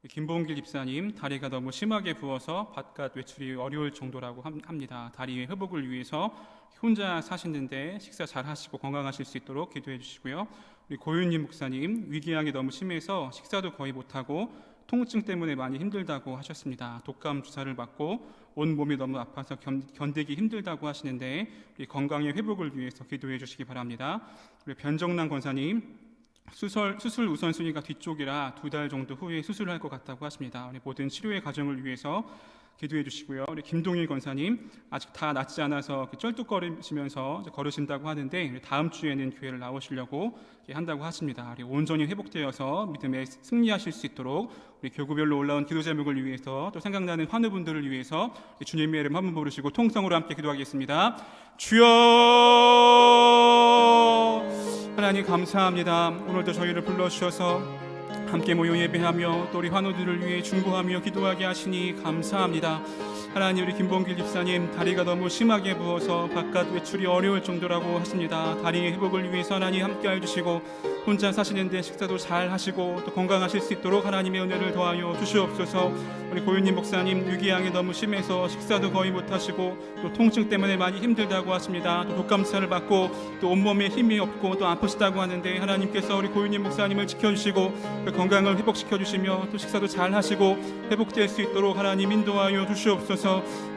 김봉길 집사님, 다리가 너무 심하게 부어서 바깥 외출이 어려울 정도라고 합니다. 다리의 회복을 위해서 혼자 사시는데 식사 잘 하시고 건강하실 수 있도록 기도해 주시고요. 우리 고윤님 목사님, 위궤양이 너무 심해서 식사도 거의 못하고 통증 때문에 많이 힘들다고 하셨습니다. 독감 주사를 맞고 온 몸이 너무 아파서 견디기 힘들다고 하시는데 우리 건강의 회복을 위해서 기도해 주시기 바랍니다. 우리 변정남 권사님, 수술 우선순위가 뒤쪽이라 2달 정도 후에 수술을 할 것 같다고 하십니다. 우리 모든 치료의 과정을 위해서 기도해 주시고요. 우리 김동일 권사님, 아직 다 낫지 않아서 쩔뚝거리시면서 걸으신다고 하는데 다음 주에는 교회를 나오시려고 한다고 하십니다. 우리 온전히 회복되어서 믿음에 승리하실 수 있도록 우리 교구별로 올라온 기도 제목을 위해서 또 생각나는 환우분들을 위해서 주님의 이름 한번 부르시고 통성으로 함께 기도하겠습니다. 주여, 하나님 감사합니다. 오늘도 저희를 불러주셔서 함께 모여 예배하며 또 우리 환우들을 위해 중보하며 기도하게 하시니 감사합니다. 하나님, 우리 김봉길 집사님, 다리가 너무 심하게 부어서 바깥 외출이 어려울 정도라고 하십니다. 다리의 회복을 위해서 하나님 함께 해주시고 혼자 사시는데 식사도 잘 하시고 또 건강하실 수 있도록 하나님의 은혜를 더하여 주시옵소서. 우리 고윤님 목사님, 위궤양이 너무 심해서 식사도 거의 못하시고 또 통증 때문에 많이 힘들다고 하십니다. 또 독감차를 받고 또 온몸에 힘이 없고 또 아프시다고 하는데 하나님께서 우리 고윤님 목사님을 지켜주시고 그 건강을 회복시켜 주시며 또 식사도 잘 하시고 회복될 수 있도록 하나님 인도하여 주시옵소서.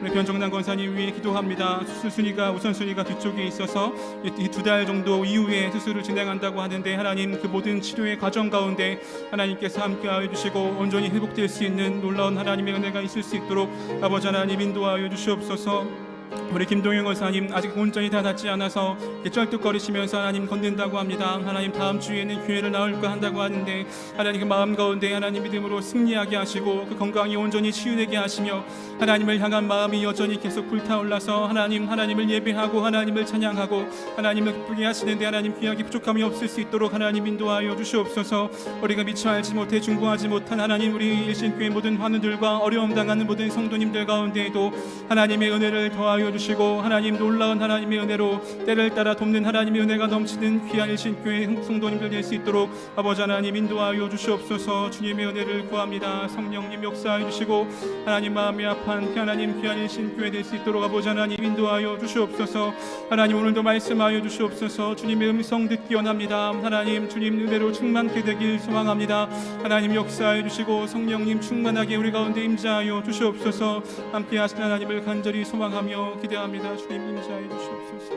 우리 변정남 권사님 위해 기도합니다. 수술 우선순위가 뒤쪽에 있어서 이 2달 정도 이후에 수술을 진행한다고 하는데 하나님, 그 모든 치료의 과정 가운데 하나님께서 함께하여 주시고 온전히 회복될 수 있는 놀라운 하나님의 은혜가 있을 수 있도록 아버지 하나님 인도하여 주시옵소서. 우리 김동영 권사님, 아직 온전히 다 낫지 않아서 쩔뚝거리시면서 하나님 건든다고 합니다. 하나님, 다음 주에는 교회를 나올까 한다고 하는데 하나님, 그 마음 가운데 하나님 믿음으로 승리하게 하시고 그 건강이 온전히 치유되게 하시며 하나님을 향한 마음이 여전히 계속 불타올라서 하나님을 예배하고 하나님을 찬양하고 하나님을 기쁘게 하시는데 하나님, 귀하게 부족함이 없을 수 있도록 하나님 인도하여 주시옵소서. 우리가 미처 알지 못해 중보하지 못한 하나님, 우리 일신교회 모든 환우들과 어려움 당하는 모든 성도님들 가운데에도 하나님의 은혜를 더하여 주시고 하나님, 놀라운 하나님의 은혜로 때를 따라 돕는 하나님의 은혜가 넘치는 귀한 일신교회 성도님들 될 수 있도록 아버지 하나님 인도하여 주시옵소서. 주님의 은혜를 구합니다. 성령님 역사해 주시고 하나님, 마음이 아픈 하나님 귀한 일신교회 될 수 있도록 아버지 하나님 인도하여 주시옵소서. 하나님, 오늘도 말씀하여 주시옵소서. 주님의 음성 듣기 원합니다. 하나님, 주님 은혜로 충만케 되길 소망합니다. 하나님 역사해 주시고 성령님 충만하게 우리 가운데 임재하여 주시옵소서. 함께 하신 하나님을 간절히 소망하며 기대합니다. 주님 임재하여 주시옵소서.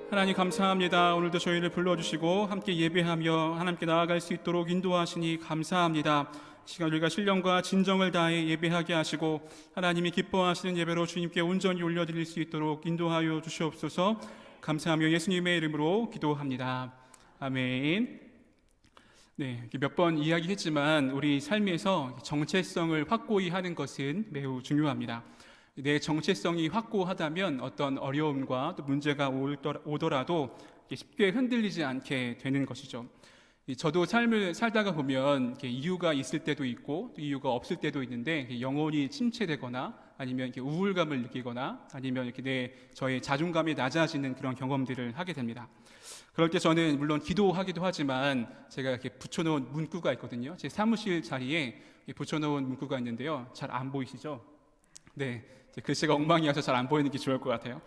하나님 감사합니다. 오늘도 저희를 불러주시고 함께 예배하며 하나님께 나아갈 수 있도록 인도하시니 감사합니다. 시간 우리가 신령과 진정을 다해 예배하게 하시고 하나님이 기뻐하시는 예배로 주님께 온전히 올려드릴 수 있도록 인도하여 주시옵소서. 감사하며 예수님의 이름으로 기도합니다. 아멘. 네, 몇 번 이야기했지만 우리 삶에서 정체성을 확고히 하는 것은 매우 중요합니다. 내 정체성이 확고하다면 어떤 어려움과 또 문제가 오더라도 쉽게 흔들리지 않게 되는 것이죠. 저도 삶을 살다가 보면 이유가 있을 때도 있고 또 이유가 없을 때도 있는데 영혼이 침체되거나 아니면 우울감을 느끼거나 아니면 저의 자존감이 낮아지는 그런 경험들을 하게 됩니다. 그럴 때 저는 물론 기도하기도 하지만 제가 이렇게 붙여놓은 문구가 있거든요. 제 사무실 자리에 붙여놓은 문구가 있는데요. 잘 안 보이시죠? 네, 글씨가 엉망이어서 잘 안 보이는 게 좋을 것 같아요.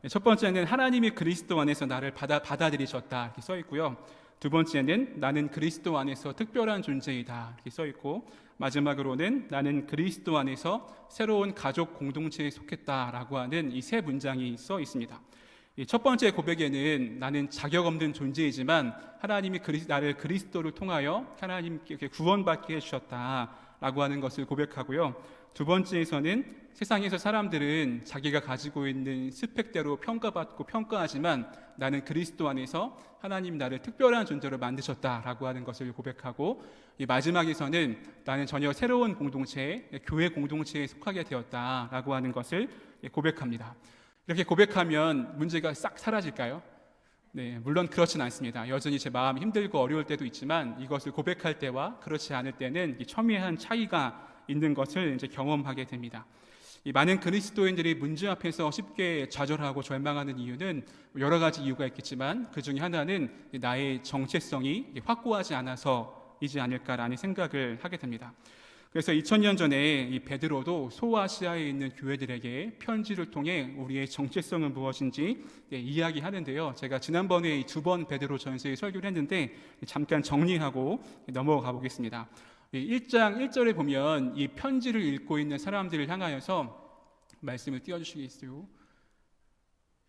첫 번째는 하나님이 그리스도 안에서 나를 받아들이셨다 이렇게 써 있고요. 두 번째는 나는 그리스도 안에서 특별한 존재이다 이렇게 써 있고, 마지막으로는 나는 그리스도 안에서 새로운 가족 공동체에 속했다라고 하는 이 세 문장이 써 있습니다. 첫 번째 고백에는 나는 자격 없는 존재이지만 하나님이 나를 그리스도를 통하여 하나님께 구원받게 해주셨다라고 하는 것을 고백하고요. 두 번째에서는 세상에서 사람들은 자기가 가지고 있는 스펙대로 평가받고 평가하지만 나는 그리스도 안에서 하나님 나를 특별한 존재로 만드셨다라고 하는 것을 고백하고, 이 마지막에서는 나는 전혀 새로운 공동체, 교회 공동체에 속하게 되었다라고 하는 것을 고백합니다. 이렇게 고백하면 문제가 싹 사라질까요? 네, 물론 그렇진 않습니다. 여전히 제 마음이 힘들고 어려울 때도 있지만 이것을 고백할 때와 그렇지 않을 때는 첨예한 차이가 있는 것을 이제 경험하게 됩니다. 이 많은 그리스도인들이 문제 앞에서 쉽게 좌절하고 절망하는 이유는 여러 가지 이유가 있겠지만 그 중에 하나는 나의 정체성이 확고하지 않아서 것이지 않을까라는 생각을 하게 됩니다. 그래서 2000년 전에 이 베드로도 소아시아에 있는 교회들에게 편지를 통해 우리의 정체성은 무엇인지 이야기하는데요. 제가 지난번에 2번 베드로 전서에 설교를 했는데 잠깐 정리하고 넘어가 보겠습니다. 1장 1절에 보면 이 편지를 읽고 있는 사람들을 향하여서 말씀을 띄워주시겠어요?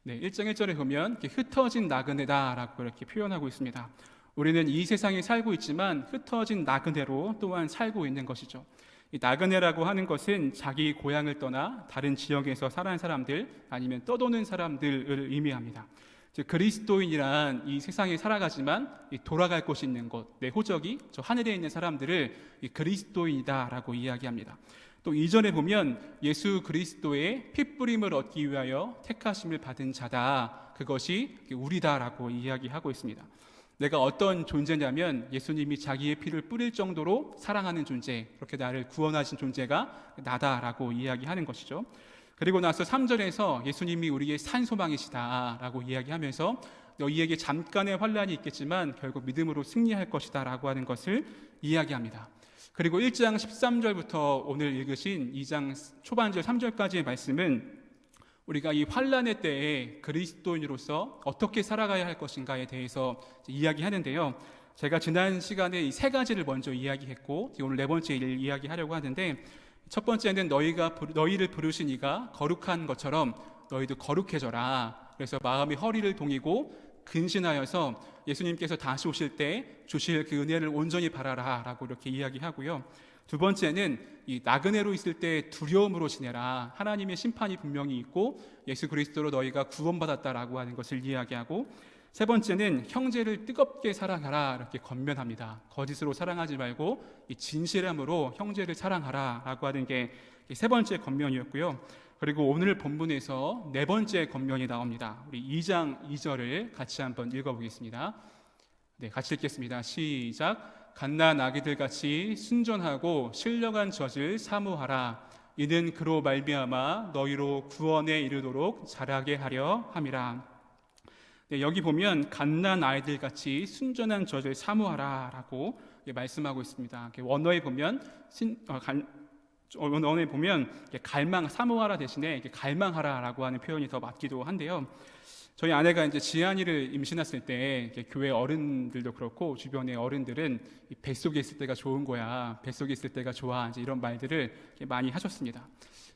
네, 1장 1절에 보면 흩어진 나그네다라고 이렇게 표현하고 있습니다. 우리는 이 세상에 살고 있지만 흩어진 나그네로 또한 살고 있는 것이죠. 이 나그네라고 하는 것은 자기 고향을 떠나 다른 지역에서 살아온 사람들 아니면 떠도는 사람들을 의미합니다. 즉 그리스도인이란 이 세상에 살아가지만 돌아갈 곳이 있는 곳, 내 호적이 저 하늘에 있는 사람들을 이 그리스도인이다라고 이야기합니다. 또 2절에 보면 예수 그리스도의 핏부림을 얻기 위하여 택하심을 받은 자다, 그것이 우리다라고 이야기하고 있습니다. 내가 어떤 존재냐면 예수님이 자기의 피를 뿌릴 정도로 사랑하는 존재, 그렇게 나를 구원하신 존재가 나다라고 이야기하는 것이죠. 그리고 나서 3절에서 예수님이 우리의 산소망이시다라고 이야기하면서 너희에게 잠깐의 환난이 있겠지만 결국 믿음으로 승리할 것이다 라고 하는 것을 이야기합니다. 그리고 1장 13절부터 오늘 읽으신 2장 초반절 3절까지의 말씀은 우리가 이 환난의 때에 그리스도인으로서 어떻게 살아가야 할 것인가에 대해서 이야기하는데요. 제가 지난 시간에 이 세 가지를 먼저 이야기했고 오늘 네 번째 일 이야기하려고 하는데, 첫 번째는 너희를 부르신 이가 거룩한 것처럼 너희도 거룩해져라. 그래서 마음이 허리를 동이고 근신하여서 예수님께서 다시 오실 때 주실 그 은혜를 온전히 바라라 라고 이렇게 이야기하고요. 두 번째는 이 나그네로 있을 때 두려움으로 지내라. 하나님의 심판이 분명히 있고 예수 그리스도로 너희가 구원받았다라고 하는 것을 이야기하고, 세 번째는 형제를 뜨겁게 사랑하라 이렇게 권면합니다. 거짓으로 사랑하지 말고 이 진실함으로 형제를 사랑하라 라고 하는 게 세 번째 권면이었고요. 그리고 오늘 본문에서 네 번째 권면이 나옵니다. 우리 2장 2절을 같이 한번 읽어보겠습니다. 네, 같이 읽겠습니다. 시작. 갓난 아기들 같이 순전하고 신령한 젖을 사모하라. 이는 그로 말미암아 너희로 구원에 이르도록 자라게 하려 함이라. 네, 여기 보면 갓난 아이들 같이 순전한 젖을 사모하라 라고 말씀하고 있습니다. 원어에 보면 갈망, 사모하라 대신에 갈망하라 라고 하는 표현이 더 맞기도 한데요. 저희 아내가 이제 지한이를 임신했을 때 교회 어른들도 그렇고 주변의 어른들은 뱃속에 있을 때가 좋은 거야, 뱃속에 있을 때가 좋아, 이제 이런 말들을 많이 하셨습니다.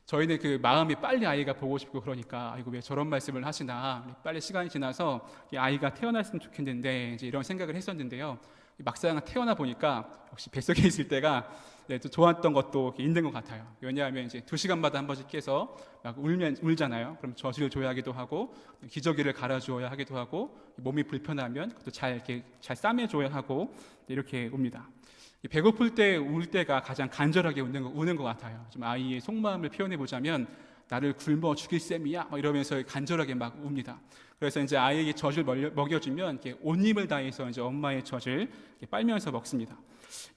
저희는 그 마음이 빨리 아이가 보고 싶고 그러니까 아이고 왜 저런 말씀을 하시나, 빨리 시간이 지나서 아이가 태어났으면 좋겠는데 이제 이런 생각을 했었는데요. 막상 태어나 보니까 역시 뱃속에 있을 때가 또 좋았던 것도 있는 것 같아요. 왜냐하면 이제 2시간마다 한 번씩 깨서 막 울잖아요. 그럼 젖을 줘야 하기도 하고 기저귀를 갈아주어야 하기도 하고 몸이 불편하면 그것도 잘 싸매줘야 하고 이렇게 웁니다. 배고플 때 울 때가 가장 간절하게 우는 것 같아요. 좀 아이의 속마음을 표현해 보자면 나를 굶어 죽일 셈이야 이러면서 간절하게 막 웁니다. 그래서 이제 아이에게 젖을 먹여주면 이렇게 온 힘을 다해서 이제 엄마의 젖을 빨면서 먹습니다.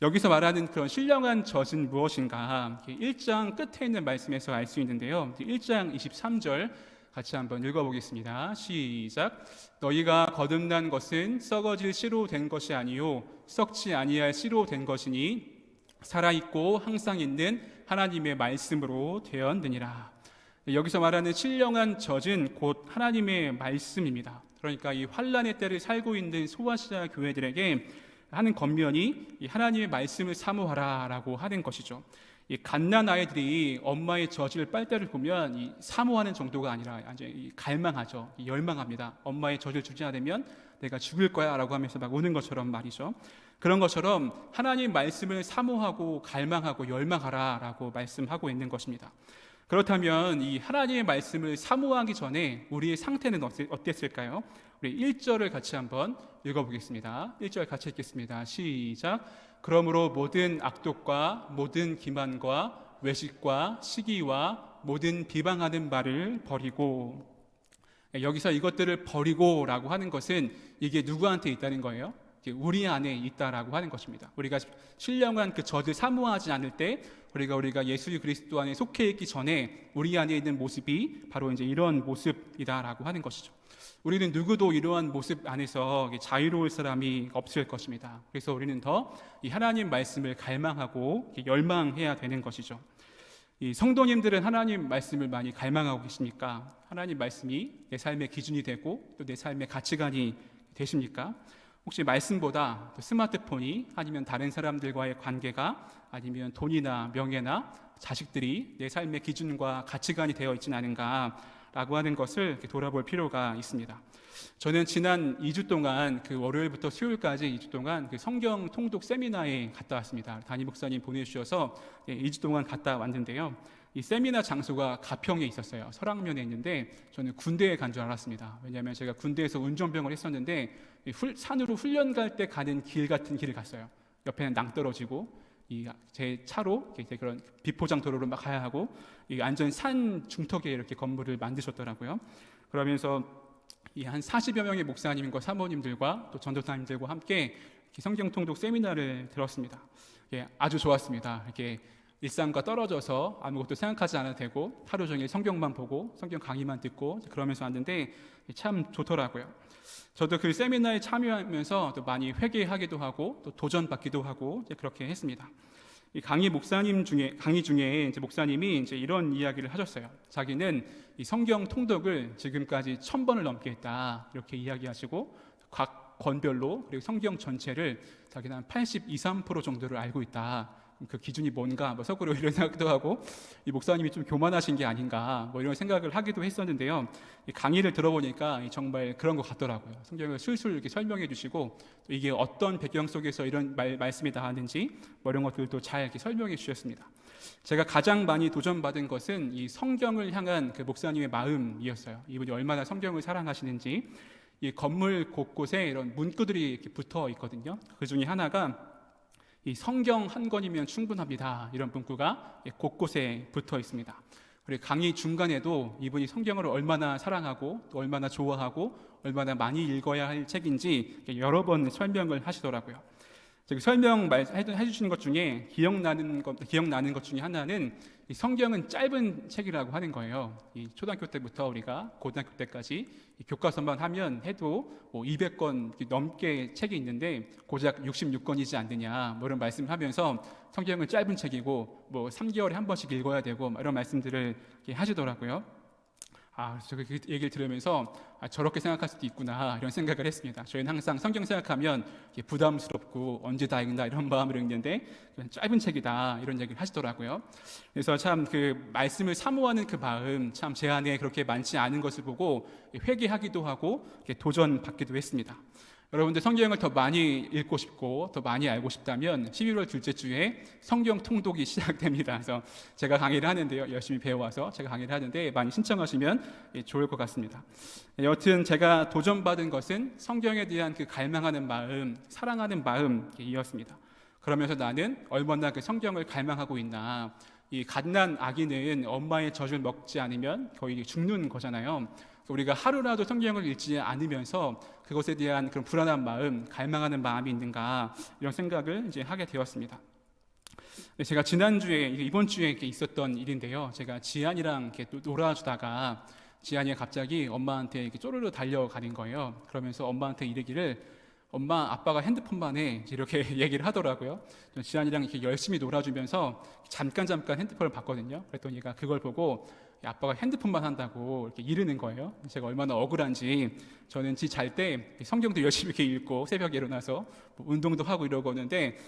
여기서 말하는 그런 신령한 젖은 무엇인가? 1장 끝에 있는 말씀에서 알 수 있는데요. 1장 23절 같이 한번 읽어보겠습니다. 시작. 너희가 거듭난 것은 썩어질 씨로 된 것이 아니요 썩지 아니할 씨로 된 것이니 살아있고 항상 있는 하나님의 말씀으로 되었느니라. 여기서 말하는 신령한 젖은 곧 하나님의 말씀입니다. 그러니까 이 환난의 때를 살고 있는 소아시아 교회들에게 하는 권면이 이 하나님의 말씀을 사모하라라고 하는 것이죠. 이 갓난 아이들이 엄마의 젖을 빨 때를 보면 이 사모하는 정도가 아니라 이제 갈망하죠. 열망합니다. 엄마의 젖을 주지 않으면 내가 죽을 거야라고 하면서 막 우는 것처럼 말이죠. 그런 것처럼 하나님 말씀을 사모하고 갈망하고 열망하라라고 말씀하고 있는 것입니다. 그렇다면 이 하나님의 말씀을 사모하기 전에 우리의 상태는 어땠을까요? 우리 1절을 같이 한번 읽어보겠습니다. 1절 같이 읽겠습니다. 시작. 그러므로 모든 악독과 모든 기만과 외식과 시기와 모든 비방하는 말을 버리고, 여기서 이것들을 버리고라고 하는 것은 이게 누구한테 있다는 거예요? 우리 안에 있다라고 하는 것입니다. 우리가 신령한 그 저들 사모하지 않을 때 우리가 예수 그리스도 안에 속해 있기 전에 우리 안에 있는 모습이 바로 이제 이런 모습이다라고 하는 것이죠. 우리는 누구도 이러한 모습 안에서 자유로울 사람이 없을 것입니다. 그래서 우리는 더 이 하나님 말씀을 갈망하고 열망해야 되는 것이죠. 이 성도님들은 하나님 말씀을 많이 갈망하고 계십니까? 하나님 말씀이 내 삶의 기준이 되고 또 내 삶의 가치관이 되십니까? 혹시 말씀보다 또 스마트폰이 아니면 다른 사람들과의 관계가 아니면 돈이나 명예나 자식들이 내 삶의 기준과 가치관이 되어 있지는 않은가라고 하는 것을 돌아볼 필요가 있습니다. 저는 지난 2주 동안 그 월요일부터 수요일까지 2주 동안 그 성경 통독 세미나에 갔다 왔습니다. 담임 목사님 보내주셔서 2주 동안 갔다 왔는데요. 이 세미나 장소가 가평에 있었어요. 설악면에 있는데 저는 군대에 간 줄 알았습니다. 왜냐하면 제가 군대에서 운전병을 했었는데 산으로 훈련 갈 때 가는 길 같은 길을 갔어요. 옆에는 낭떠러지고 제 차로 이제 그런 비포장 도로로 막 가야 하고 완전 산 중턱에 이렇게 건물을 만드셨더라고요. 그러면서 한 40여 명의 목사님과 사모님들과 또 전도사님들과 함께 성경 통독 세미나를 들었습니다. 아주 좋았습니다. 이렇게 일상과 떨어져서 아무것도 생각하지 않아도 되고 하루 종일 성경만 보고 성경 강의만 듣고 그러면서 왔는데 참 좋더라고요. 저도 그 세미나에 참여하면서 또 많이 회개하기도 하고 또 도전받기도 하고 그렇게 했습니다. 이 강의 중에 이제 목사님이 이제 이런 이야기를 하셨어요. 자기는 이 성경 통독을 지금까지 1000번을 넘게 했다 이렇게 이야기하시고 각 권별로 그리고 성경 전체를 자기는 한 82, 3% 정도를 알고 있다. 그 기준이 뭔가 속으로 이런 생각도 하고 이 목사님이 좀 교만하신 게 아닌가 이런 생각을 하기도 했었는데요. 이 강의를 들어보니까 정말 그런 것 같더라고요. 성경을 술술 이렇게 설명해 주시고 또 이게 어떤 배경 속에서 이런 말씀이 나왔는지 이런 것들도 잘 이렇게 설명해 주셨습니다. 제가 가장 많이 도전받은 것은 이 성경을 향한 그 목사님의 마음이었어요. 이분이 얼마나 성경을 사랑하시는지. 이 건물 곳곳에 이런 문구들이 이렇게 붙어 있거든요. 그 중에 하나가 이 성경 한 권이면 충분합니다. 이런 문구가 곳곳에 붙어 있습니다. 그리고 강의 중간에도 이분이 성경을 얼마나 사랑하고 또 얼마나 좋아하고 얼마나 많이 읽어야 할 책인지 여러 번 설명을 하시더라고요. 해주시는 것 중에 기억나는 것 중에 하나는 이 성경은 짧은 책이라고 하는 거예요. 이 초등학교 때부터 우리가 고등학교 때까지 이 교과서만 해도 200권 넘게 책이 있는데 고작 66권이지 않느냐 이런 말씀을 하면서 성경은 짧은 책이고 3개월에 한 번씩 읽어야 되고 이런 말씀들을 하시더라고요. 그래서 그 얘기를 들으면서 저렇게 생각할 수도 있구나 이런 생각을 했습니다. 저희는 항상 성경 생각하면 부담스럽고 언제 다 읽나 이런 마음으로 읽는데 짧은 책이다 이런 얘기를 하시더라고요. 그래서 참 그 말씀을 사모하는 그 마음 참 제 안에 그렇게 많지 않은 것을 보고 회개하기도 하고 도전받기도 했습니다. 여러분들 성경을 더 많이 읽고 싶고 더 많이 알고 싶다면 11월 둘째 주에 성경 통독이 시작됩니다. 그래서 제가 강의를 하는데요. 열심히 배워와서 제가 강의를 하는데 많이 신청하시면 좋을 것 같습니다. 여튼 제가 도전받은 것은 성경에 대한 그 갈망하는 마음, 사랑하는 마음이었습니다. 그러면서 나는 얼마나 그 성경을 갈망하고 있나. 이 갓난 아기는 엄마의 젖을 먹지 않으면 거의 죽는 거잖아요. 우리가 하루라도 성경을 읽지 않으면서 그것에 대한 그런 불안한 마음, 갈망하는 마음이 있는가 이런 생각을 이제 하게 되었습니다. 제가 이번 주에 있었던 일인데요. 제가 지안이랑 이렇게 놀아주다가 지안이가 갑자기 엄마한테 이렇게 쪼르르 달려가는 거예요. 그러면서 엄마한테 이르기를 엄마, 아빠가 핸드폰만 해 이렇게 얘기를 하더라고요. 지안이랑 이렇게 열심히 놀아주면서 잠깐 핸드폰을 봤거든요. 그랬더니 얘가 그걸 보고 아빠가 핸드폰만 한다고 이렇게 이르는 거예요. 제가 얼마나 억울한지 저는 지 잘 때 성경도 열심히 이렇게 읽고 새벽에 일어나서 운동도 하고 이러고 오는데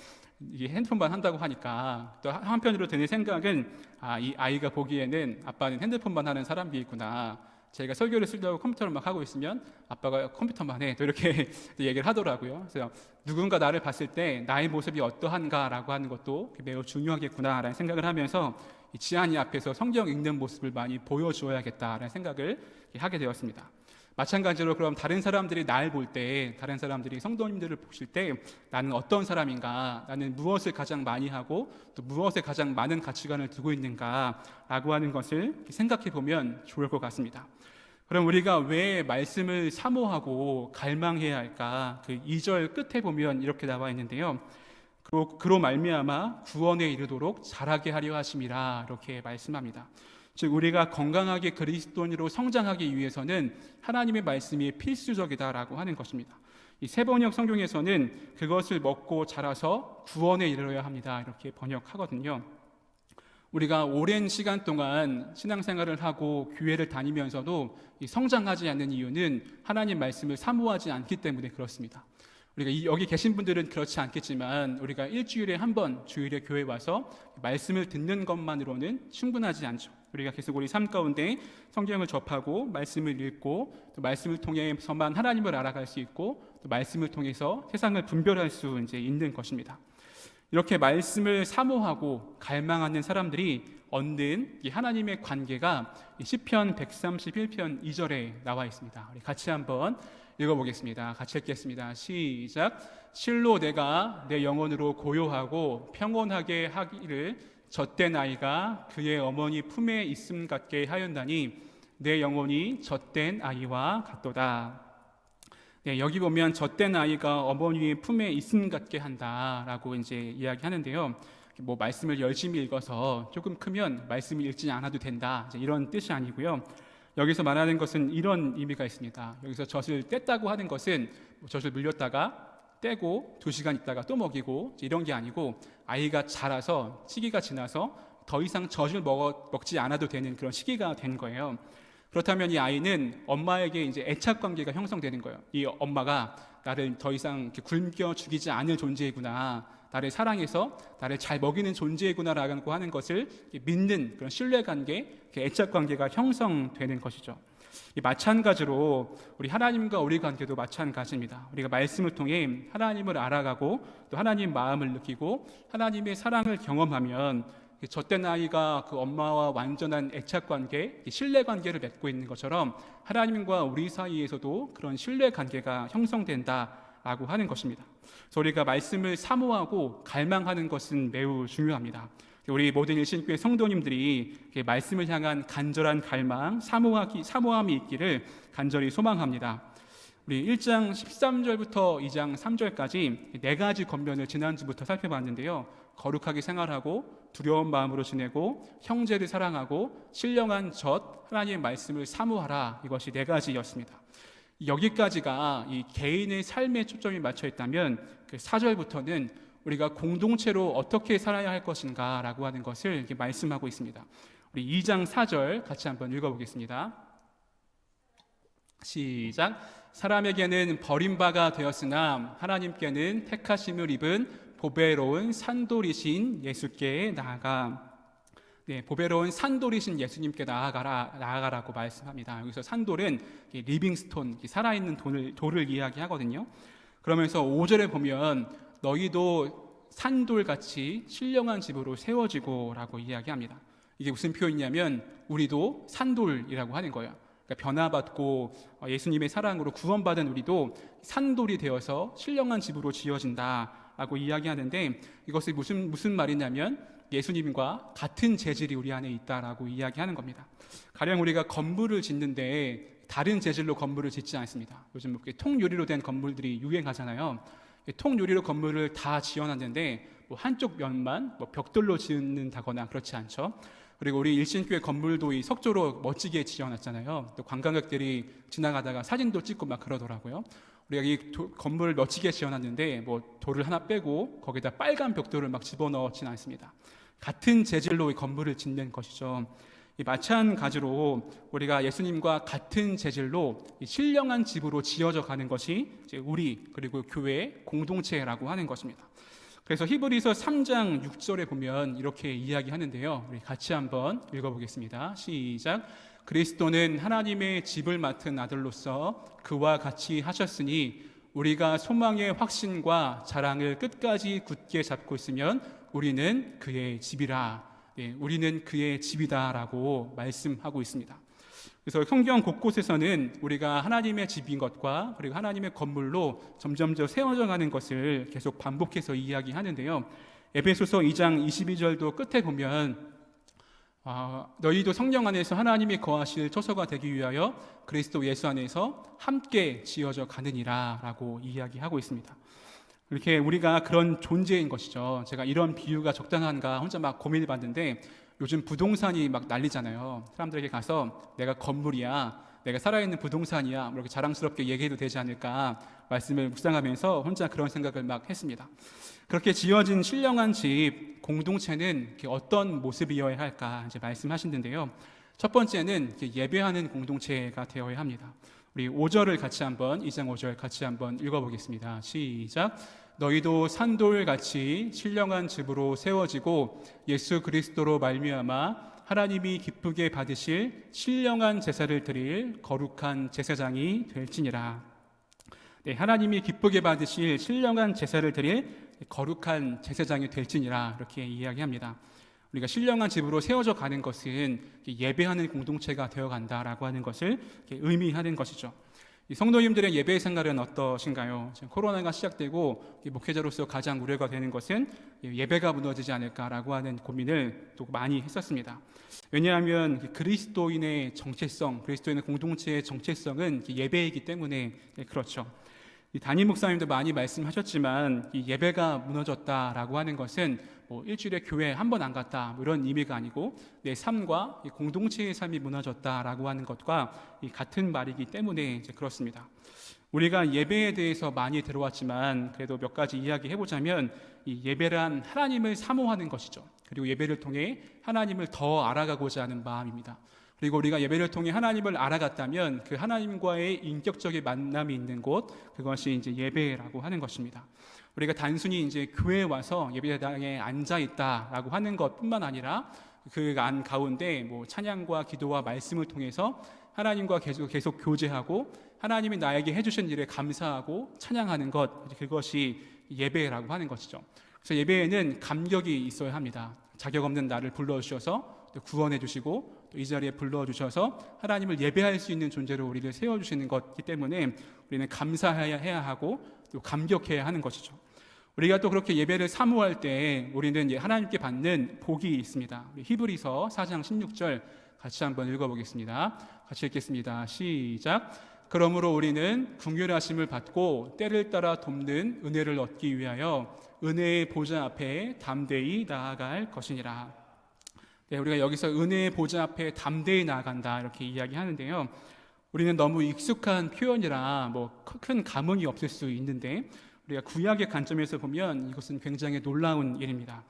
이게 핸드폰만 한다고 하니까 또 한편으로 드는 생각은 이 아이가 보기에는 아빠는 핸드폰만 하는 사람이구나. 제가 설교를 쓰려고 컴퓨터를 막 하고 있으면 아빠가 컴퓨터만 해 또 이렇게 얘기를 하더라고요. 그래서 누군가 나를 봤을 때 나의 모습이 어떠한가라고 하는 것도 매우 중요하겠구나라는 생각을 하면서 지안이 앞에서 성경 읽는 모습을 많이 보여주어야겠다라는 생각을 하게 되었습니다. 마찬가지로 그럼 다른 사람들이 나를 볼 때, 다른 사람들이 성도님들을 보실 때 나는 어떤 사람인가, 나는 무엇을 가장 많이 하고 또 무엇에 가장 많은 가치관을 두고 있는가라고 하는 것을 생각해 보면 좋을 것 같습니다. 그럼 우리가 왜 말씀을 사모하고 갈망해야 할까? 그 2절 끝에 보면 이렇게 나와 있는데요. 그로 말미암아 구원에 이르도록 자라게 하려 하심이라, 이렇게 말씀합니다. 즉 우리가 건강하게 그리스도인으로 성장하기 위해서는 하나님의 말씀이 필수적이다라고 하는 것입니다. 이 세번역 성경에서는 그것을 먹고 자라서 구원에 이르러야 합니다, 이렇게 번역하거든요. 우리가 오랜 시간 동안 신앙생활을 하고 교회를 다니면서도 성장하지 않는 이유는 하나님 말씀을 사모하지 않기 때문에 그렇습니다. 우리가 여기 계신 분들은 그렇지 않겠지만 우리가 일주일에 한 번 주일에 교회 와서 말씀을 듣는 것만으로는 충분하지 않죠. 우리가 계속 우리 삶 가운데 성경을 접하고 말씀을 읽고 또 말씀을 통해서만 하나님을 알아갈 수 있고 또 말씀을 통해서 세상을 분별할 수 있는 것입니다. 이렇게 말씀을 사모하고 갈망하는 사람들이 얻는 이 하나님의 관계가 시편 131편 2절에 나와 있습니다. 우리 같이 한번 읽어보겠습니다. 같이 읽겠습니다. 시작. 실로 내가 내 영혼으로 고요하고 평온하게 하기를 젖된 아이가 그의 어머니 품에 있음 같게 하였나니 내 영혼이 젖된 아이와 같도다. 네, 여기 보면 젖된 아이가 어머니의 품에 있음 같게 한다라고 이야기하는데요. 뭐 말씀을 열심히 읽어서 조금 크면 말씀을 읽지 않아도 된다, 이런 뜻이 아니고요. 여기서 말하는 것은 이런 의미가 있습니다. 여기서 젖을 뗐다고 하는 것은 젖을 물렸다가 떼고 2시간 있다가 또 먹이고 이런 게 아니고 아이가 자라서 시기가 지나서 더 이상 젖을 먹지 않아도 되는 그런 시기가 된 거예요. 그렇다면 이 아이는 엄마에게 애착 관계가 형성되는 거예요. 이 엄마가 나를 더 이상 굶겨 죽이지 않을 존재이구나, 나를 사랑해서 나를 잘 먹이는 존재이구나라고 하는 것을 믿는 그런 신뢰관계, 애착 관계가 형성되는 것이죠. 마찬가지로 우리 하나님과 우리 관계도 마찬가지입니다. 우리가 말씀을 통해 하나님을 알아가고 또 하나님 마음을 느끼고 하나님의 사랑을 경험하면 젖된 아이가 그 엄마와 완전한 애착관계, 신뢰관계를 맺고 있는 것처럼 하나님과 우리 사이에서도 그런 신뢰관계가 형성된다라고 하는 것입니다. 그래서 우리가 말씀을 사모하고 갈망하는 것은 매우 중요합니다. 우리 모든 일신교회 성도님들이 말씀을 향한 간절한 갈망, 사모함이 있기를 간절히 소망합니다. 우리 1장 13절부터 2장 3절까지 4가지 권면을 지난주부터 살펴봤는데요. 거룩하게 생활하고 두려운 마음으로 지내고 형제를 사랑하고 신령한 젖 하나님의 말씀을 사모하라, 이것이 4가지였습니다. 여기까지가 이 개인의 삶에 초점이 맞춰 있다면 그 4절부터는 우리가 공동체로 어떻게 살아야 할 것인가 라고 하는 것을 이렇게 말씀하고 있습니다. 우리 2장 4절 같이 한번 읽어보겠습니다. 시작. 사람에게는 버림바가 되었으나 하나님께는 택하심을 입은 보배로운 산돌이신 예수께 나아가. 네, 보배로운 산돌이신 예수님께 나아가라고 말씀합니다. 여기서 산돌은 리빙스톤, 살아있는 돌을 이야기하거든요. 그러면서 5절에 보면 너희도 산돌같이 신령한 집으로 세워지고 라고 이야기합니다. 이게 무슨 표현이냐면 우리도 산돌이라고 하는 거예요. 그러니까 변화받고 예수님의 사랑으로 구원받은 우리도 산돌이 되어서 신령한 집으로 지어진다라고 이야기하는데, 이것이 무슨 말이냐면 예수님과 같은 재질이 우리 안에 있다라고 이야기하는 겁니다. 가령 우리가 건물을 짓는데 다른 재질로 건물을 짓지 않습니다. 요즘 이렇게 통유리로 된 건물들이 유행하잖아요. 통유리로 건물을 다 지어놨는데 한쪽 면만 벽돌로 짓는다거나 그렇지 않죠. 그리고 우리 일신교회 건물도 이 석조로 멋지게 지어놨잖아요. 또 관광객들이 지나가다가 사진도 찍고 막 그러더라고요. 우리가 이 건물을 멋지게 지어놨는데 돌을 하나 빼고 거기다 빨간 벽돌을 막 집어넣지는 않습니다. 같은 재질로 이 건물을 짓는 것이죠. 마찬가지로 우리가 예수님과 같은 재질로 신령한 집으로 지어져 가는 것이 우리 그리고 교회 공동체라고 하는 것입니다. 그래서 히브리서 3장 6절에 보면 이렇게 이야기하는데요. 우리 같이 한번 읽어보겠습니다. 시작. 그리스도는 하나님의 집을 맡은 아들로서 그와 같이 하셨으니 우리가 소망의 확신과 자랑을 끝까지 굳게 잡고 있으면 우리는 그의 집이라. 네, 우리는 그의 집이다라고 말씀하고 있습니다. 그래서 성경 곳곳에서는 우리가 하나님의 집인 것과 그리고 하나님의 건물로 점점 더 세워져 가는 것을 계속 반복해서 이야기하는데요. 에베소서 2장 22절도 끝에 보면 너희도 성령 안에서 하나님이 거하실 처소가 되기 위하여 그리스도 예수 안에서 함께 지어져 가느니라 라고 이야기하고 있습니다. 이렇게 우리가 그런 존재인 것이죠. 제가 이런 비유가 적당한가 혼자 막 고민해 봤는데, 요즘 부동산이 막 난리잖아요. 사람들에게 가서 내가 건물이야, 내가 살아있는 부동산이야, 이렇게 자랑스럽게 얘기해도 되지 않을까 말씀을 묵상하면서 혼자 그런 생각을 막 했습니다. 그렇게 지어진 신령한 집 공동체는 어떤 모습이어야 할까 이제 말씀하시는데요. 첫 번째는 예배하는 공동체가 되어야 합니다. 우리 5절을 같이 한번, 2장 5절 같이 한번 읽어보겠습니다. 시작. 너희도 산돌같이 신령한 집으로 세워지고 예수 그리스도로 말미암아 하나님이 기쁘게 받으실 신령한 제사를 드릴 거룩한 제사장이 될지니라. 네, 하나님이 기쁘게 받으실 신령한 제사를 드릴 거룩한 제사장이 될지니라, 이렇게 이야기합니다. 우리가 신령한 집으로 세워져 가는 것은 예배하는 공동체가 되어간다라고 하는 것을 의미하는 것이죠. 이 성도님들의 예배 생활은 어떠신가요? 지금 코로나가 시작되고 목회자로서 가장 우려가 되는 것은 예배가 무너지지 않을까라고 하는 고민을 또 많이 했었습니다. 왜냐하면 그리스도인의 정체성, 그리스도인의 공동체의 정체성은 예배이기 때문에 그렇죠. 담임 목사님도 많이 말씀하셨지만 이 예배가 무너졌다라고 하는 것은 일주일에 교회 한 번 안 갔다 이런 의미가 아니고 내 삶과 이 공동체의 삶이 무너졌다라고 하는 것과 같은 말이기 때문에 이제 그렇습니다. 우리가 예배에 대해서 많이 들어왔지만 그래도 몇 가지 이야기해보자면, 이 예배란 하나님을 사모하는 것이죠. 그리고 예배를 통해 하나님을 더 알아가고자 하는 마음입니다. 그리고 우리가 예배를 통해 하나님을 알아갔다면 그 하나님과의 인격적인 만남이 있는 곳, 그것이 이제 예배라고 하는 것입니다. 우리가 단순히 이제 교회에 와서 예배당에 앉아 있다라고 하는 것뿐만 아니라 그 안 가운데 찬양과 기도와 말씀을 통해서 하나님과 계속 교제하고 하나님이 나에게 해주신 일에 감사하고 찬양하는 것, 그것이 예배라고 하는 것이죠. 그래서 예배에는 감격이 있어야 합니다. 자격 없는 나를 불러주셔서 또 구원해 주시고 또 이 자리에 불러주셔서 하나님을 예배할 수 있는 존재로 우리를 세워주시는 것이기 때문에 우리는 감사해야 하고 또 감격해야 하는 것이죠. 우리가 또 그렇게 예배를 사모할 때 우리는 하나님께 받는 복이 있습니다. 히브리서 4장 16절 같이 한번 읽어보겠습니다. 같이 읽겠습니다. 시작. 그러므로 우리는 긍휼하심을 받고 때를 따라 돕는 은혜를 얻기 위하여 은혜의 보좌 앞에 담대히 나아갈 것이니라. 네, 우리가 여기서 은혜의 보좌 앞에 담대히 나아간다 이렇게 이야기하는데요. 우리는 너무 익숙한 표현이라 큰 감흥이 없을 수 있는데, 우리가 구약의 관점에서 보면 이것은 굉장히 놀라운 일입니다.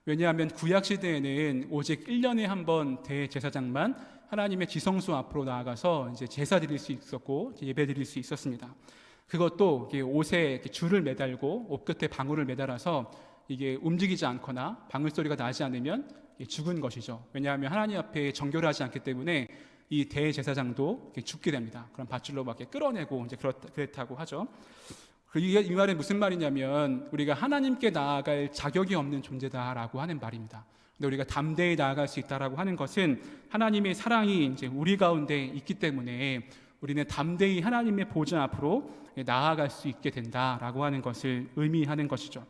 왜냐하면 구약 시대에는 오직 1년에 한 번 대제사장만 하나님의 지성소 앞으로 나아가서 이제 제사 드릴 수 있었고 예배 드릴 수 있었습니다. 그것도 옷에 줄을 매달고 옷 끝에 방울을 매달아서 이게 움직이지 않거나 방울 소리가 나지 않으면 죽은 것이죠. 왜냐하면 하나님 앞에 정결하지 않기 때문에 이 대제사장도 죽게 됩니다. 그럼 밧줄로 막 끌어내고 이제 그렇다고 하죠. 이 말은 무슨 말이냐면 우리가 하나님께 나아갈 자격이 없는 존재다라고 하는 말입니다. 근데 우리가 담대히 나아갈 수 있다라고 하는 것은 하나님의 사랑이 이제 우리 가운데 있기 때문에 우리는 담대히 하나님의 보좌 앞으로 나아갈 수 있게 된다라고 하는 것을 의미하는 것이죠.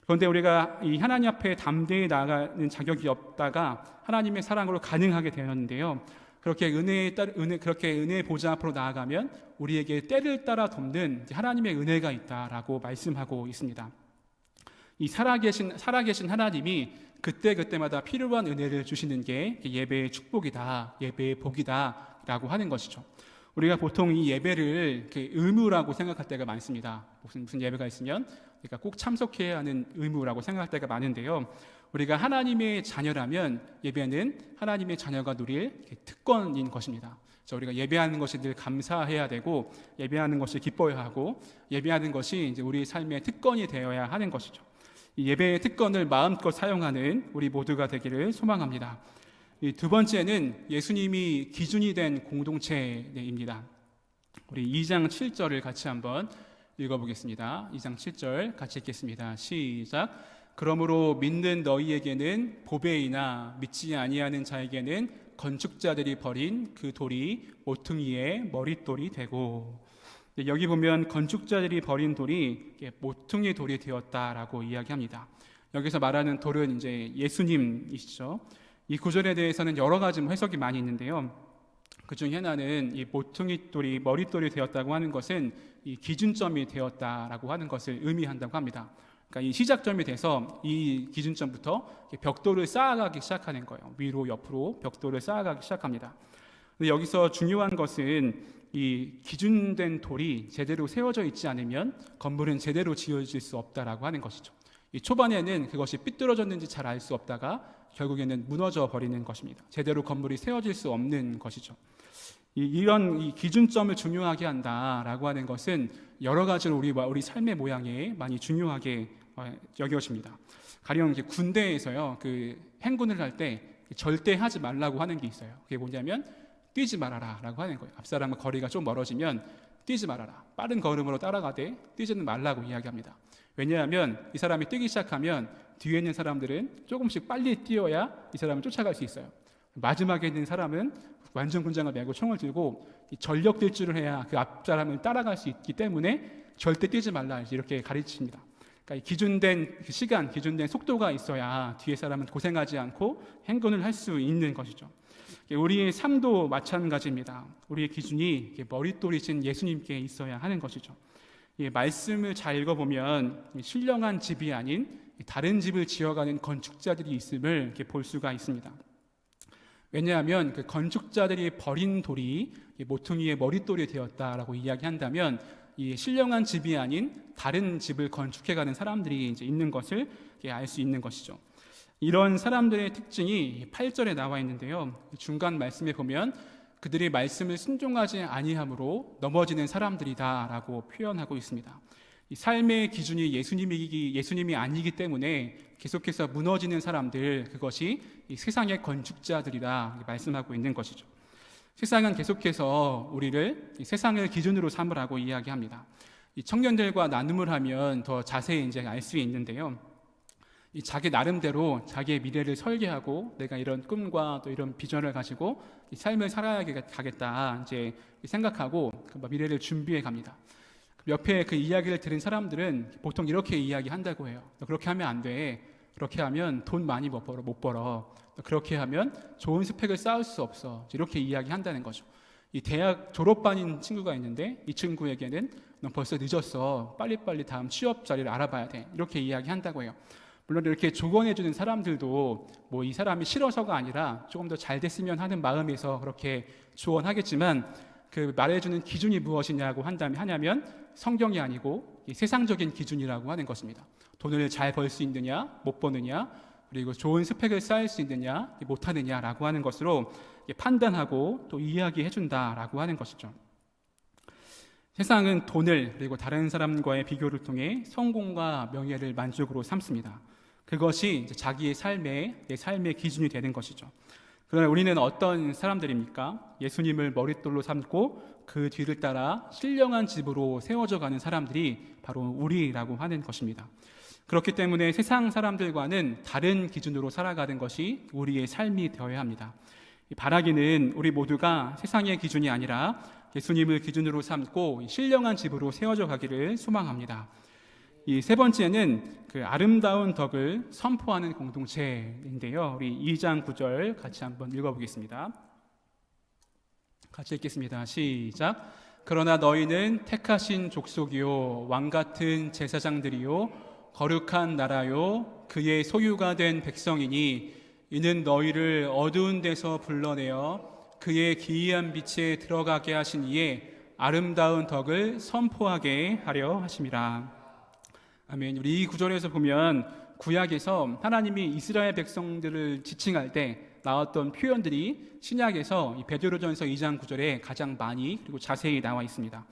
그런데 우리가 이 하나님 앞에 담대히 나아가는 자격이 없다가 하나님의 사랑으로 가능하게 되었는데요. 그렇게 은혜의 보좌 앞으로 나아가면 우리에게 때를 따라 돕는 하나님의 은혜가 있다라고 말씀하고 있습니다. 이 살아계신 하나님이 그때마다 필요한 은혜를 주시는 게 예배의 축복이다, 예배의 복이다라고 하는 것이죠. 우리가 보통 이 예배를 의무라고 생각할 때가 많습니다. 무슨 예배가 있으면 우리가 꼭 참석해야 하는 의무라고 생각할 때가 많은데요. 우리가 하나님의 자녀라면 예배는 하나님의 자녀가 누릴 특권인 것입니다. 우리가 예배하는 것이 늘 감사해야 되고 예배하는 것을 기뻐해야 하고 예배하는 것이 이제 우리 삶의 특권이 되어야 하는 것이죠. 이 예배의 특권을 마음껏 사용하는 우리 모두가 되기를 소망합니다. 이 두 번째는 예수님이 기준이 된 공동체입니다. 우리 2장 7절을 같이 한번 읽어보겠습니다. 2장 7절 같이 읽겠습니다. 시작. 그러므로 믿는 너희에게는 보배이나 믿지 아니하는 자에게는 건축자들이 버린 그 돌이 모퉁이의 머릿돌이 되고, 여기 보면 건축자들이 버린 돌이 모퉁이 돌이 되었다라고 이야기합니다. 여기서 말하는 돌은 이제 예수님이시죠. 이 구절에 대해서는 여러 가지 해석이 많이 있는데요. 그 중에 하나는 이 모퉁이 돌이 머릿돌이 되었다고 하는 것은 이 기준점이 되었다라고 하는 것을 의미한다고 합니다. 그러니까 이 시작점이 돼서 이 기준점부터 벽돌을 쌓아가기 시작하는 거예요. 위로 옆으로 벽돌을 쌓아가기 시작합니다. 근데 여기서 중요한 것은 이 기준된 돌이 제대로 세워져 있지 않으면 건물은 제대로 지어질 수 없다라고 하는 것이죠. 이 초반에는 그것이 삐뚤어졌는지 잘 알 수 없다가 결국에는 무너져 버리는 것입니다. 제대로 건물이 세워질 수 없는 것이죠. 이런 이 기준점을 중요하게 한다라고 하는 것은 여러 가지로 우리 삶의 모양에 많이 중요하게 여겨집니다. 가령 군대에서요, 그 행군을 할 때 절대 하지 말라고 하는 게 있어요. 그게 뭐냐면 뛰지 말아라라고 하는 거예요. 앞사람과 거리가 좀 멀어지면 뛰지 말아라. 빠른 걸음으로 따라가되 뛰지는 말라고 이야기합니다. 왜냐하면 이 사람이 뛰기 시작하면 뒤에 있는 사람들은 조금씩 빨리 뛰어야 이 사람을 쫓아갈 수 있어요. 마지막에 있는 사람은 완전 군장을 메고 총을 들고 전력 질주를 해야 그 앞 사람을 따라갈 수 있기 때문에 절대 뛰지 말라 이렇게 가르칩니다. 그러니까 기준된 시간, 기준된 속도가 있어야 뒤에 사람은 고생하지 않고 행군을 할 수 있는 것이죠. 우리의 삶도 마찬가지입니다. 우리의 기준이 머릿돌이신 예수님께 있어야 하는 것이죠. 말씀을 잘 읽어보면 신령한 집이 아닌 다른 집을 지어가는 건축자들이 있음을 볼 수가 있습니다. 왜냐하면 그 건축자들이 버린 돌이 모퉁이의 머릿돌이 되었다라고 이야기한다면 이 신령한 집이 아닌 다른 집을 건축해가는 사람들이 이제 있는 것을 알 수 있는 것이죠. 이런 사람들의 특징이 8절에 나와 있는데요. 중간 말씀에 보면 그들이 말씀을 순종하지 아니함으로 넘어지는 사람들이다라고 표현하고 있습니다. 이 삶의 기준이 예수님이 아니기 때문에 계속해서 무너지는 사람들, 그것이 이 세상의 건축자들이라 말씀하고 있는 것이죠. 세상은 계속해서 우리를 이 세상을 기준으로 삼으라고 이야기합니다. 이 청년들과 나눔을 하면 더 자세히 이제 알 수 있는데요. 이 자기 나름대로 자기의 미래를 설계하고 내가 이런 꿈과 또 이런 비전을 가지고 이 삶을 살아가겠다 이제 생각하고 미래를 준비해 갑니다. 옆에 그 이야기를 들은 사람들은 보통 이렇게 이야기한다고 해요. 너 그렇게 하면 안 돼. 그렇게 하면 돈 많이 못 벌어. 너 그렇게 하면 좋은 스펙을 쌓을 수 없어. 이렇게 이야기한다는 거죠. 이 대학 졸업반인 친구가 있는데 이 친구에게는 너 벌써 늦었어. 빨리빨리 다음 취업 자리를 알아봐야 돼. 이렇게 이야기한다고 해요. 물론 이렇게 조언해주는 사람들도 뭐 이 사람이 싫어서가 아니라 조금 더 잘 됐으면 하는 마음에서 그렇게 조언하겠지만 그 말해주는 기준이 무엇이냐고 하냐면 성경이 아니고 이 세상적인 기준이라고 하는 것입니다. 돈을 잘 벌 수 있느냐, 못 버느냐, 그리고 좋은 스펙을 쌓을 수 있느냐, 못하느냐라고 하는 것으로 판단하고 또 이야기해준다라고 하는 것이죠. 세상은 돈을 그리고 다른 사람과의 비교를 통해 성공과 명예를 만족으로 삼습니다. 그것이 이제 자기의 내 삶의 기준이 되는 것이죠. 그러나 우리는 어떤 사람들입니까? 예수님을 머릿돌로 삼고 그 뒤를 따라 신령한 집으로 세워져 가는 사람들이 바로 우리라고 하는 것입니다. 그렇기 때문에 세상 사람들과는 다른 기준으로 살아가는 것이 우리의 삶이 되어야 합니다. 바라기는 우리 모두가 세상의 기준이 아니라 예수님을 기준으로 삼고 신령한 집으로 세워져 가기를 소망합니다. 이 세 번째는 그 아름다운 덕을 선포하는 공동체인데요. 우리 2장 9절 같이 한번 읽어보겠습니다. 같이 읽겠습니다. 시작. 그러나 너희는 택하신 족속이요 왕같은 제사장들이요 거룩한 나라요 그의 소유가 된 백성이니 이는 너희를 어두운 데서 불러내어 그의 기이한 빛에 들어가게 하신 이에 아름다운 덕을 선포하게 하려 하심이라. 아멘. 우리 이 구절에서 보면 구약에서 하나님이 이스라엘 백성들을 지칭할 때 나왔던 표현들이 신약에서 이 베드로전서 2장 9절에 가장 많이 그리고 자세히 나와 있습니다.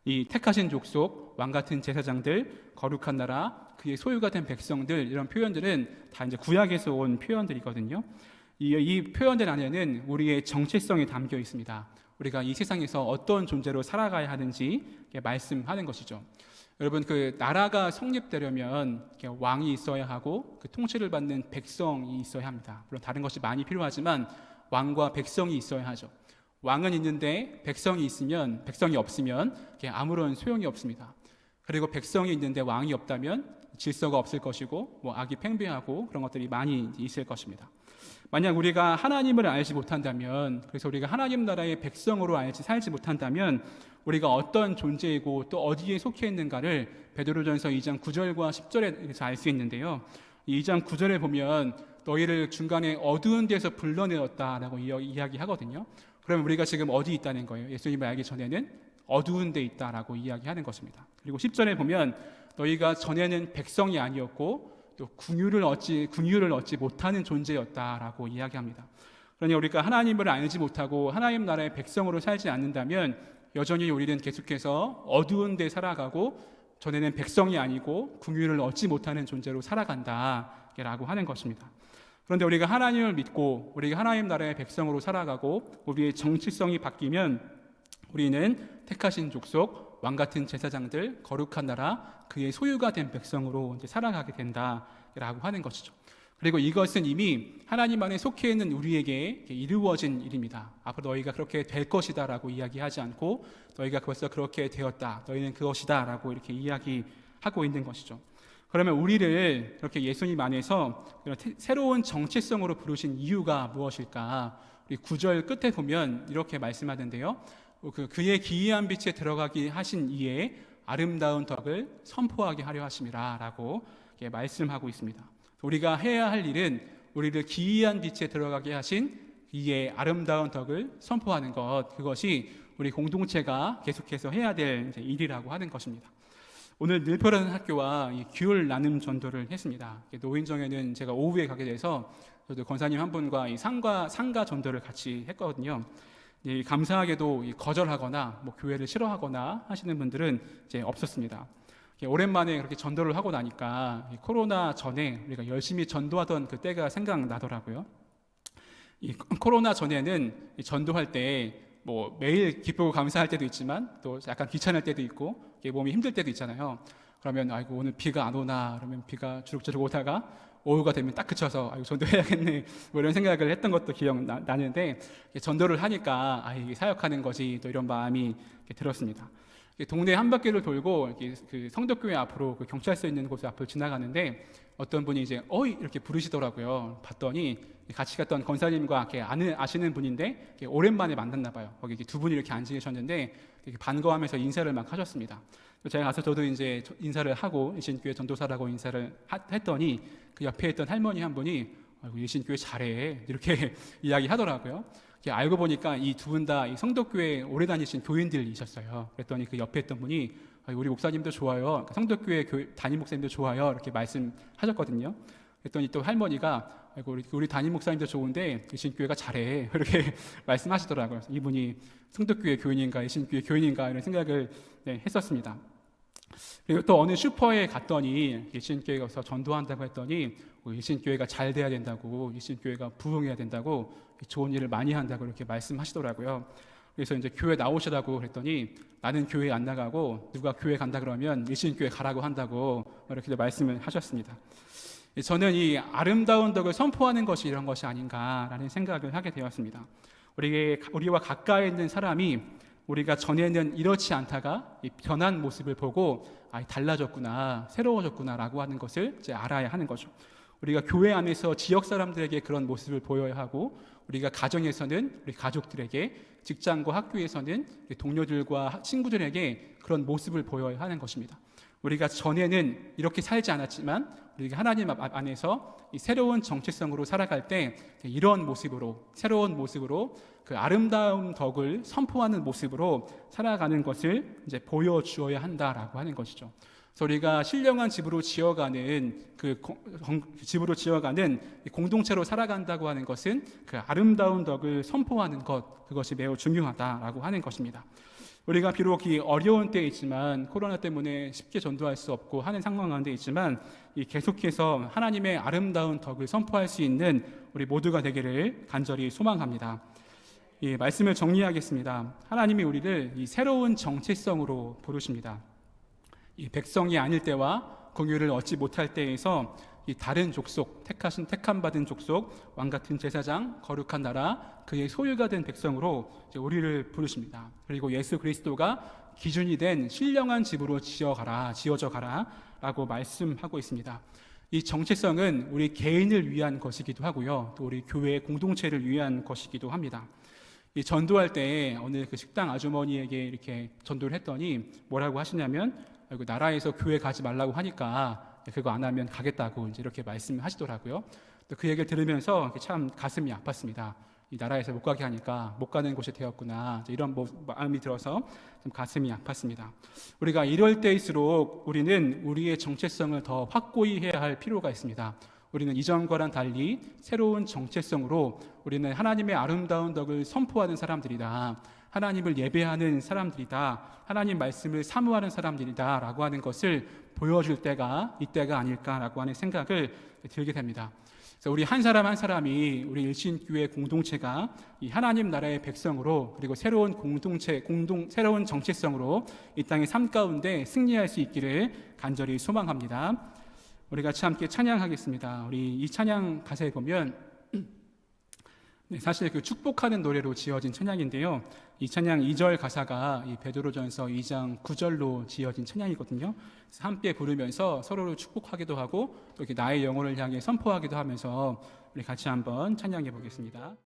이 택하신 족속, 왕같은 제사장들, 거룩한 나라, 그의 소유가 된 백성들, 이런 표현들은 다 이제 구약에서 온 표현들이거든요. 이 표현들 안에는 우리의 정체성이 담겨 있습니다. 우리가 이 세상에서 어떤 존재로 살아가야 하는지 말씀하는 것이죠. 여러분, 그 나라가 성립되려면 왕이 있어야 하고 그 통치를 받는 백성이 있어야 합니다. 물론 다른 것이 많이 필요하지만 왕과 백성이 있어야 하죠. 왕은 있는데 백성이 없으면 아무런 소용이 없습니다. 그리고 백성이 있는데 왕이 없다면 질서가 없을 것이고 뭐 악이 팽배하고 그런 것들이 많이 있을 것입니다. 만약 우리가 하나님을 알지 못한다면, 그래서 우리가 하나님 나라의 백성으로 살지 못한다면 우리가 어떤 존재이고 또 어디에 속해 있는가를 베드로전서 2장 9절과 10절에서 알 수 있는데요. 2장 9절에 보면 너희를 중간에 어두운 데서 불러내었다라고 이야기하거든요. 그러면 우리가 지금 어디 있다는 거예요? 예수님을 알기 전에는 어두운 데 있다라고 이야기하는 것입니다. 그리고 10절에 보면 너희가 전에는 백성이 아니었고 또 긍휼을 얻지 못하는 존재였다라고 이야기합니다. 그러니 우리가 하나님을 알지 못하고 하나님 나라의 백성으로 살지 않는다면 여전히 우리는 계속해서 어두운 데 살아가고 전에는 백성이 아니고 긍휼을 얻지 못하는 존재로 살아간다라고 하는 것입니다. 그런데 우리가 하나님을 믿고 우리가 하나님 나라의 백성으로 살아가고 우리의 정체성이 바뀌면 우리는 택하신 족속, 왕같은 제사장들, 거룩한 나라, 그의 소유가 된 백성으로 이제 살아가게 된다라고 하는 것이죠. 그리고 이것은 이미 하나님 안에 속해 있는 우리에게 이루어진 일입니다. 앞으로 너희가 그렇게 될 것이다라고 이야기하지 않고 너희가 벌써 그렇게 되었다, 너희는 그것이다라고 이렇게 이야기하고 있는 것이죠. 그러면 우리를 그렇게 예수님 안에서 새로운 정체성으로 부르신 이유가 무엇일까? 우리 9절 끝에 보면 이렇게 말씀하는데요. 그의 기이한 빛에 들어가게 하신 이에 아름다운 덕을 선포하게 하려 하심이라 라고 말씀하고 있습니다. 우리가 해야 할 일은 우리를 기이한 빛에 들어가게 하신 이의 아름다운 덕을 선포하는 것, 그것이 우리 공동체가 계속해서 해야 될 일이라고 하는 것입니다. 오늘 늘표라는 학교와 규율 나눔 전도를 했습니다. 노인정에는 제가 오후에 가게 돼서 저도 권사님 한 분과 이 상가 전도를 같이 했거든요. 감사하게도 거절하거나 뭐 교회를 싫어하거나 하시는 분들은 이제 없었습니다. 오랜만에 그렇게 전도를 하고 나니까 코로나 전에 우리가 열심히 전도하던 그 때가 생각나더라고요. 이 코로나 전에는 전도할 때 뭐 매일 기쁘고 감사할 때도 있지만 또 약간 귀찮을 때도 있고 몸이 힘들 때도 있잖아요. 그러면 아이고 오늘 비가 안 오나, 그러면 비가 주룩주룩 오다가 오후가 되면 딱 그쳐서 아이고 전도해야겠네 뭐 이런 생각을 했던 것도 기억나는데, 전도를 하니까 이게 사역하는 것이 또 이런 마음이 들었습니다. 동네 한 바퀴를 돌고 그 성덕교회 앞으로 그 경찰서 있는 곳 앞을 지나가는데 어떤 분이 이제 어이 이렇게 부르시더라고요. 봤더니 같이 갔던 권사님과 아시는 분인데 오랜만에 만났나 봐요. 거기 두 분이 이렇게 앉아 계셨는데 반가워하면서 인사를 막 하셨습니다. 제가 가서 저도 이제 인사를 하고 예신교회 전도사라고 인사를 했더니 그 옆에 있던 할머니 한 분이 아이고 예신교회 잘해 이렇게 이야기하더라고요. 알고 보니까 이 두 분 다 성덕교회 오래 다니신 교인들이셨어요. 그랬더니 그 옆에 있던 분이 우리 목사님도 좋아요, 성덕교회 담임 목사님도 좋아요 이렇게 말씀하셨거든요. 그랬더니 또 할머니가 아이고 우리 담임 목사님도 좋은데 예신교회가 잘해 이렇게 말씀하시더라고요. 이분이 성덕교회 교인인가 예신교회 교인인가 이런 생각을 했었습니다. 그리고 또 어느 슈퍼에 갔더니 예신교회 가서 전도한다고 했더니 예신교회가 잘 돼야 된다고, 예신교회가 부흥해야 된다고, 좋은 일을 많이 한다고 이렇게 말씀하시더라고요. 그래서 이제 교회 나오시라고 그랬더니 나는 교회 안 나가고 누가 교회 간다 그러면 예신교회 가라고 한다고 이렇게 말씀을 하셨습니다. 저는 이 아름다운 덕을 선포하는 것이 이런 것이 아닌가라는 생각을 하게 되었습니다. 우리와 가까이 있는 사람이 우리가 전에는 이렇지 않다가 변한 모습을 보고 달라졌구나, 새로워졌구나라고 하는 것을 이제 알아야 하는 거죠. 우리가 교회 안에서 지역 사람들에게 그런 모습을 보여야 하고, 우리가 가정에서는 우리 가족들에게, 직장과 학교에서는 동료들과 친구들에게 그런 모습을 보여야 하는 것입니다. 우리가 전에는 이렇게 살지 않았지만 우리가 하나님 안에서 이 새로운 정체성으로 살아갈 때 이런 모습으로, 새로운 모습으로 그 아름다운 덕을 선포하는 모습으로 살아가는 것을 이제 보여주어야 한다라고 하는 것이죠. 그래서 우리가 신령한 집으로 지어가는 공동체로 살아간다고 하는 것은 그 아름다운 덕을 선포하는 것, 그것이 매우 중요하다라고 하는 것입니다. 우리가 비록 이 어려운 때에 있지만, 코로나 때문에 쉽게 전도할 수 없고 하는 상황 가운데 있지만 계속해서 하나님의 아름다운 덕을 선포할 수 있는 우리 모두가 되기를 간절히 소망합니다. 말씀을 정리하겠습니다. 하나님이 우리를 이 새로운 정체성으로 부르십니다. 이 백성이 아닐 때와 긍휼을 얻지 못할 때에서 이 다른 족속, 택함 받은 족속, 왕같은 제사장, 거룩한 나라, 그의 소유가 된 백성으로 우리를 부르십니다. 그리고 예수 그리스도가 기준이 된 신령한 집으로 지어져 가라라고 말씀하고 있습니다. 이 정체성은 우리 개인을 위한 것이기도 하고요, 또 우리 교회 공동체를 위한 것이기도 합니다. 이 전도할 때 어느 그 식당 아주머니에게 이렇게 전도를 했더니 뭐라고 하시냐면, 나라에서 교회 가지 말라고 하니까 그거 안 하면 가겠다고 이제 이렇게 말씀하시더라고요. 또 그 얘기를 들으면서 참 가슴이 아팠습니다. 이 나라에서 못 가게 하니까 못 가는 곳이 되었구나, 이런 마음이 들어서 좀 가슴이 아팠습니다. 우리가 이럴 때일수록 우리는 우리의 정체성을 더 확고히 해야 할 필요가 있습니다. 우리는 이전과는 달리 새로운 정체성으로 우리는 하나님의 아름다운 덕을 선포하는 사람들이다, 하나님을 예배하는 사람들이다, 하나님 말씀을 사모하는 사람들이다 라고 하는 것을 보여줄 때가 이때가 아닐까라고 하는 생각을 들게 됩니다. 그래서 우리 한 사람 한 사람이, 우리 일신교회 공동체가 이 하나님 나라의 백성으로, 그리고 새로운 새로운 정체성으로 이 땅의 삶 가운데 승리할 수 있기를 간절히 소망합니다. 우리 같이 함께 찬양하겠습니다. 우리 이 찬양 가사에 보면 사실 그 축복하는 노래로 지어진 찬양인데요, 이 찬양 2절 가사가 이 베드로전서 2장 9절로 지어진 찬양이거든요. 그래서 함께 부르면서 서로를 축복하기도 하고 또 이렇게 나의 영혼을 향해 선포하기도 하면서 우리 같이 한번 찬양해 보겠습니다.